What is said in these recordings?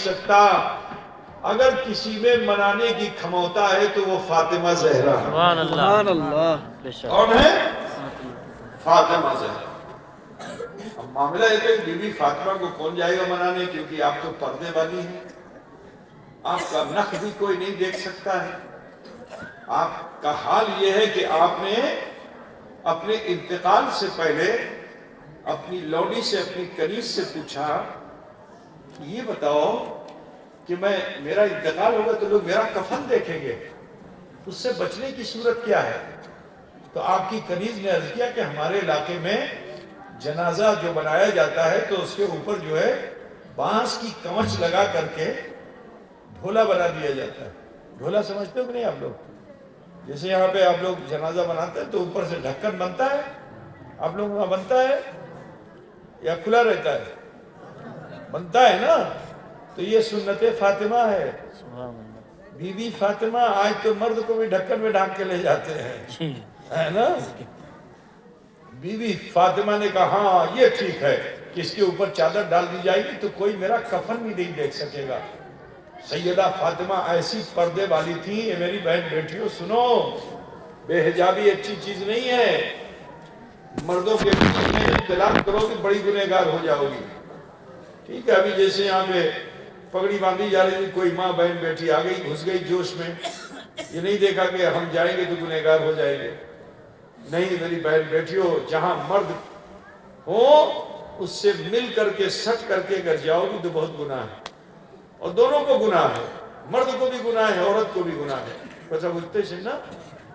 سکتا. اگر کسی میں منانے کی کھموتا ہے تو وہ فاطمہ زہرا ہے. سبحان اللہ. کون ہے؟ فاطمہ زہرا. اب معاملہ ہے کہ بی بی فاطمہ کو کون جائے گا منانے، کیونکہ آپ تو پردے والی ہیں، آپ کا نخ بھی کوئی نہیں دیکھ سکتا ہے. آپ کا حال یہ ہے کہ آپ نے اپنے انتقال سے پہلے اپنی لوڈی سے، اپنی کنیز سے پوچھا یہ بتاؤ کہ میرا انتقال ہوگا تو لوگ میرا کفن دیکھیں گے، اس سے بچنے کی صورت کیا ہے؟ تو آپ کی کنیز نے عرض کیا کہ ہمارے علاقے میں جنازہ جو بنایا جاتا ہے تو اس کے اوپر جو ہے بانس کی کمچ لگا کر کے ڈھولا بنا دیا جاتا ہے. ڈھولا سمجھتے ہو کہ نہیں آپ لوگ؟ جیسے یہاں پہ آپ لوگ جنازہ بناتے ہیں تو اوپر سے ڈھکن بنتا ہے، آپ لوگوں کا بنتا ہے یا کھلا رہتا ہے؟ بنتا ہے نا. تو یہ سنت فاطمہ ہے. بی بی فاطمہ آج تو مرد کو بھی ڈھکن میں ڈھانپ کے لے جاتے ہیں، ہے نا. بی بی فاطمہ نے کہا ہاں یہ ٹھیک ہے کہ اس کے اوپر چادر ڈال دی جائے گی تو کوئی میرا کفن بھی نہیں دیکھ سکے گا. سیدہ فاطمہ ایسی پردے والی تھی. یہ میری بہن بیٹیوں سنو، بے حجابی اچھی چیز نہیں ہے. مردوں کے پیچھے میں اختلاف کرو کہ بڑی گنہگار ہو جاؤ گی. ٹھیک ہے، ابھی جیسے یہاں پہ پگڑی باندھی جا رہی تھی، کوئی ماں بہن بیٹی آ گئی، گھس گئی جوش میں، یہ نہیں دیکھا کہ ہم جائیں گے تو گنہگار ہو جائیں گے. نہیں میری بہن بیٹیوں، جہاں مرد ہو اس سے مل کر کے سٹ کر کے اگر جاؤ گی تو بہت گناہ ہے، اور دونوں کو گناہ ہے، مرد کو بھی گناہ ہے، عورت کو بھی گناہ ہے. پتہ بجھتے سے نا.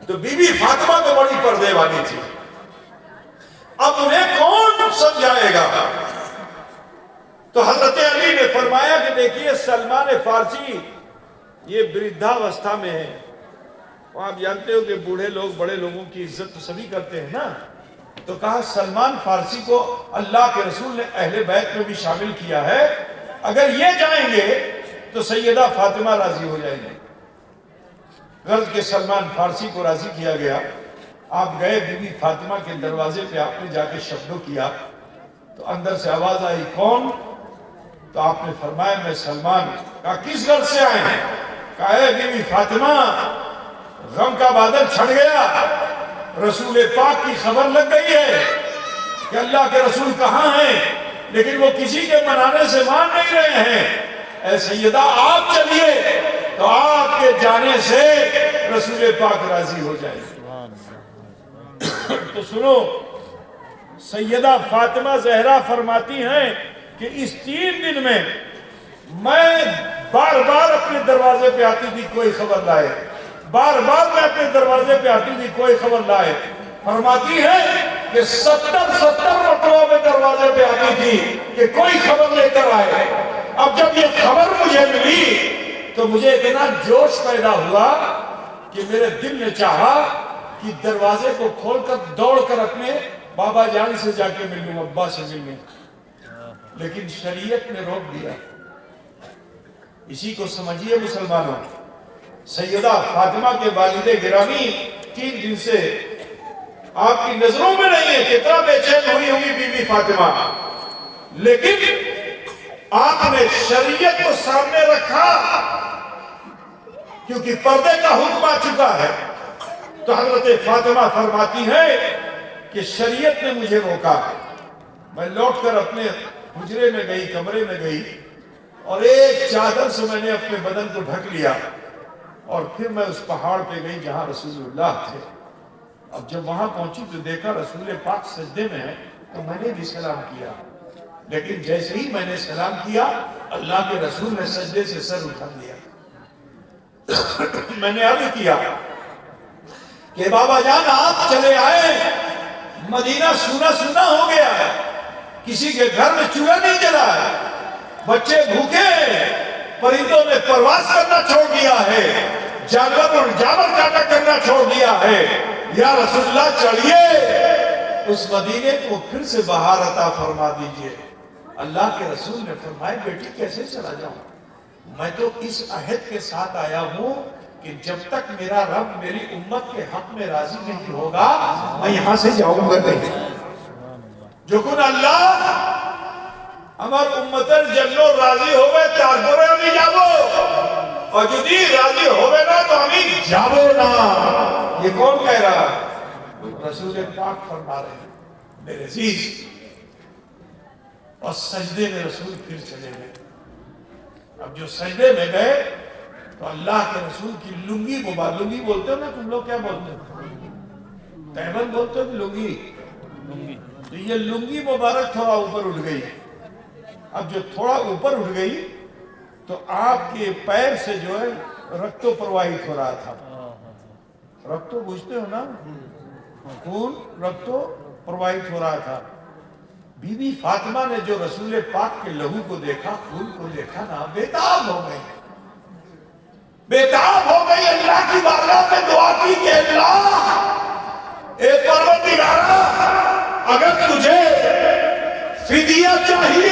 تو بی بی فاطمہ تو بڑی پردے والی تھی. اب انہیں کون سمجھائے گا؟ تو حضرت علی نے فرمایا کہ دیکھیے سلمان فارسی یہ بردھاوستھا میں ہے. آپ جانتے ہو کہ بوڑھے لوگ بڑے لوگوں کی عزت تو سبھی کرتے ہیں نا. تو کہا سلمان فارسی کو اللہ کے رسول نے اہل بیت میں بھی شامل کیا ہے، اگر یہ جائیں گے تو سیدہ فاطمہ راضی ہو جائیں گے. غرض کہ سلمان فارسی کو راضی کیا گیا. آپ گئے بی بی فاطمہ کے دروازے پہ، آپ نے جا کے شبدو کیا تو اندر سے آواز آئی کون؟ تو آپ نے فرمایا میں سلمان. کہا کس غرض سے آئے ہیں؟ کہا اے بی بی فاطمہ غم کا بادل چھڑ گیا، رسول پاک کی خبر لگ گئی ہے کہ اللہ کے رسول کہاں ہیں، لیکن وہ کسی کے منانے سے مان نہیں رہے ہیں. اے سیدہ آپ چلیے تو آپ کے جانے سے رسول پاک راضی ہو جائے. تو سنو، سیدہ فاطمہ زہرا فرماتی ہیں کہ اس 3 دن میں بار بار اپنے دروازے پہ آتی تھی کوئی خبر لائے، بار بار میں اپنے دروازے پہ آتی تھی کوئی خبر لائے. فرماتی ہے کہ 70 مرتبہ میں دروازے پہ آتی تھی کہ کوئی خبر لے کر آئے. اب جب یہ خبر مجھے ملی تو مجھے اتنا جوش پیدا ہوا کہ میرے دل نے چاہا کہ دروازے کو کھول کر دوڑ کر اپنے بابا جان سے جا کے ملوں، ابا سے ملوں، لیکن شریعت نے روک دیا. اسی کو سمجھیے مسلمانوں، سیدہ فاطمہ کے والد گرامی 3 دن سے آپ کی نظروں میں نہیں ہے. کتنا بے چین ہوئی ہوگی بی بی فاطمہ، لیکن آپ نے شریعت کو سامنے رکھا کیونکہ پردے کا حکم آ چکا ہے. تو حضرت فاطمہ فرماتی ہے کہ شریعت نے مجھے روکا. میں لوٹ کر اپنے حجرے میں گئی، کمرے میں گئی، اور ایک چادر سے میں نے اپنے بدن کو ڈھک لیا، اور پھر میں اس پہاڑ پہ گئی جہاں رسول اللہ تھے. اب جب وہاں پہنچی تو دیکھا رسول پاک سجدے میں ہے، تو میں نے بھی سلام کیا. لیکن جیسے ہی میں نے سلام کیا اللہ کے رسول نے سجدے سے سر اٹھا دیا. میں نے عرض کیا کہ بابا جان آپ چلے آئے، مدینہ سونا سونا ہو گیا ہے، کسی کے گھر میں چولہا نہیں جلا ہے، بچے بھوکے، پرندوں نے پرواز کرنا چھوڑ دیا ہے، جانور اور جانور کاٹا کرنا چھوڑ دیا ہے. یا رسول اللہ چڑھیے، اس مدینے کو پھر سے بہار عطا فرما دیجئے. اللہ کے رسول نے فرمایا بیٹی کیسے چلا جاؤں؟ میں تو اس عہد کے ساتھ آیا ہوں کہ جب تک میرا رب میری امت کے حق میں راضی نہیں ہوگا میں یہاں سے جاؤں گا نہیں. جو کن اللہ ہمار امتر جنو راضی ہوئے تارگورے اور جدی راضی ہوئے نا تو ہمیں جابو نا. یہ کون کہہ رہا؟ رسول پاک فرما رہے ہیں میرے عزیز. اور سجدے میں رسول پھر چلے گئے. اب جو سجدے میں گئے تو اللہ کے رسول کی لنگی مبارک, لنگی بولتے ہو نا تم لوگ, کیا بولتے ہو؟ تیمن بولتے ہو کہ لنگی؟ تو یہ لنگی مبارک تھوڑا اوپر اٹھ گئی. اب جو تھوڑا اوپر اٹھ گئی تو آپ کے پیر سے جو ہے رکتو پرواہت ہو رہا تھا. رکتو بوجھتے ہو نا, خون رکتو پرواہت ہو رہا تھا. بی بی فاطمہ نے جو رسول پاک کے لہو کو دیکھا, خون کو دیکھا نا, بےتاب ہو گئی. بےتاب ہو گئی. اللہ کی بارگاہ میں دعا کی کہ اللہ اے پروردگارا, اگر تجھے فدیہ چاہیے,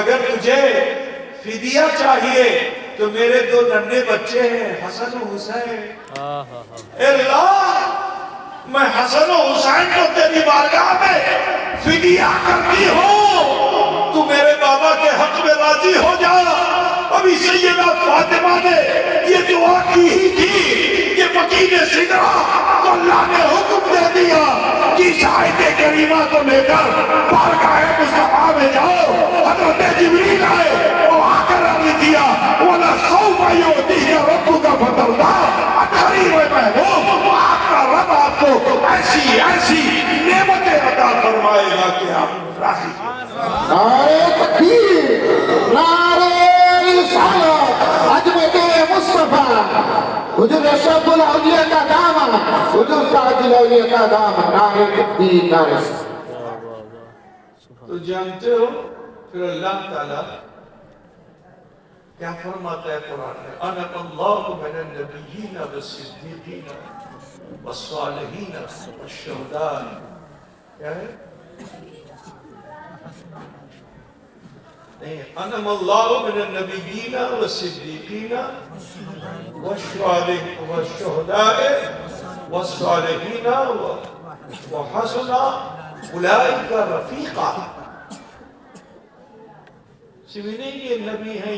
اگر تجھے فدیہ چاہیے تو میرے دو ننھے بچے ہیں حسن و حسین. اے اللہ میں حسن و حسین کو تیری بارگاہ میں فدیہ کرتی ہوں, تو میرے بابا کے حق میں راضی ہو جا. ابھی سیدہ فاطمہ نے یہ دعا کی ہی تھی کہ مکین سدرہ تو اللہ نے حکم دے دیا کہ شاہد کریمہ کو لے کر بارگاہ مصطفیٰ میں جاؤ. حضرت جبریل آئے, وہ آ کر عرض کیا وَلَسَوْفَ يُؤْتِيكَ رَبُّكَ فَتَرْضَىٰ. قریب محبوب, آپ کا رب آپ کو ایسی ایسی نعمتیں عطا فرمائے گا کہ آپ راضی. نعرہ تکبیر, نعرہ رسالت, عظمت مصطفیٰ, حضور اشرف الاولیاء کا دامن, حضور تاج الاولیاء کا دامن. نعرہ تکبیر, نعرہ. تو جانتے ہو پھر اللہ تعالیٰ کیا فرماتا ہے قرآن میں؟ اَنَا اللَّهُ مِنَ النَّبِيِّينَ وَالصِّدِّيقِينَ وَالصَّالِحِينَ وَالشُّهَدَاءِ. کیا ہے؟ نہیں, اَنَا اللَّهُ مِنَ النَّبِيِّينَ وَالصِّدِّيقِينَ وَالشُّهَدَاءِ وَالصَّالِحِينَ وَحَسُنَ أُولَئِكَ رَفِيقًا. سمجھنے یہ نبی ہیں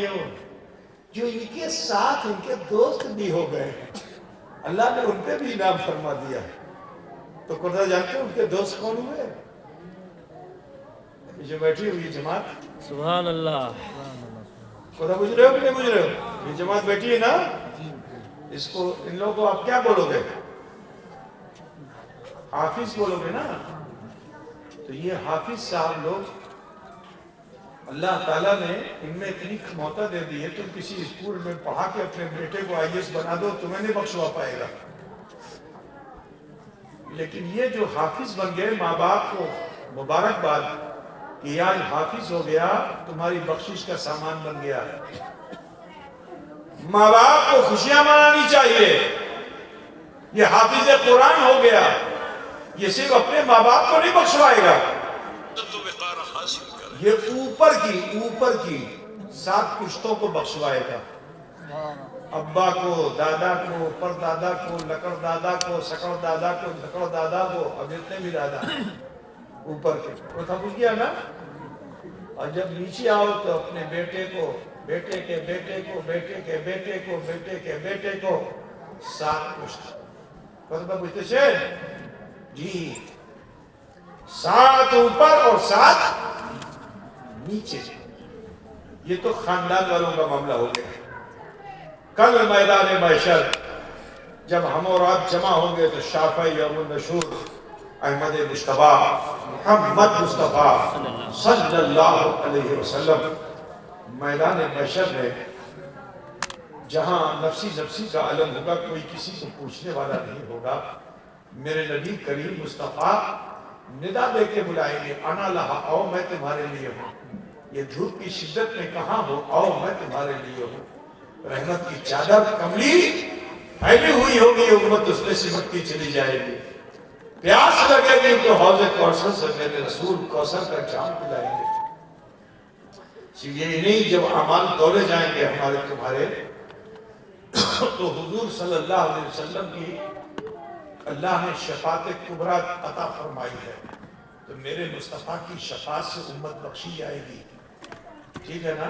جو ان کے ساتھ ان کے دوست بھی ہو گئے. اللہ نے ان پہ بھی انعام فرما دیا. تو قرآن جانتے ہیں ان کے دوست کون ہوئے؟ جو بیٹھی ہوئی جماعت, سبحان اللہ. قرآن بجھ رہے ہو کہ نہیں بجھ رہے ہو؟ یہ جماعت بیٹھی ہے نا, اس کو ان لوگوں کو آپ کیا بولو گے؟ حافظ بولو گے نا. تو یہ حافظ صاحب لوگ اللہ تعالیٰ نے ان میں اتنی موقع دے دی ہے, تم کسی اسکول میں پڑھا کے اپنے بیٹے کو IAS بنا دو, تمہیں نہیں بخشوا پائے گا. لیکن یہ جو حافظ بن گئے, ماں باپ کو مبارکباد کہ آج حافظ ہو گیا, تمہاری بخشش کا سامان بن گیا. ماں باپ کو خوشیاں منانی چاہیے. یہ حافظ قرآن ہو گیا, یہ صرف اپنے ماں باپ کو نہیں بخشوائے گا, یہ اوپر کی 7 پشتوں کو بخشوائے گا. ابا کو, دادا کو, پر دادا کو, لکڑ دادا کو, سکڑ دادا کو, لکڑ دادا کو, اب جتنے بھی دادا اوپر کے, وہ تھا پوچھ گیا نا. اور جب نیچے آؤ تو اپنے بیٹے کو, بیٹے کے بیٹے کو, بیٹے کے بیٹے کو, بیٹے کے بیٹے کو 7 پشت. پتہ پوچھتے سے جی 7 اوپر اور 7 نیچے. یہ تو خاندان والوں کا معاملہ ہو گیا. کل میدان محشر جب ہم اور آپ جمع ہوں گے تو شافعی ابو مشہور احمد مصطفیٰ محمد مصطفیٰ صلی اللہ علیہ وسلم میدان محشر میں جہاں نفسی کا عالم ہوگا, کوئی کسی کو پوچھنے والا نہیں ہوگا, میرے نبی کریم مصطفیٰ ندا دے کے بلائیں گے, انا لہا, آؤ میں تمہارے لیے ہوں. یہ دھوپ کی شدت میں کہاں ہو, آؤ میں تمہارے لیے ہوں. رحمت کی چادر کملی پھیلی ہوئی ہوگی, امت اس میں سمٹتی چلی جائے گی. پیاس لگے گی تو حوض کوثر سے میرے رسول کوثر کا جام پلائیں گے. یہ نہیں جب اعمال تولے جائیں گے ہمارے تمہارے, تو حضور صلی اللہ علیہ وسلم کی اللہ نے شفاعت کبریٰ عطا فرمائی ہے, تو میرے مصطفیٰ کی شفاعت سے امت بخشی جائے گی. ٹھیک ہے نا.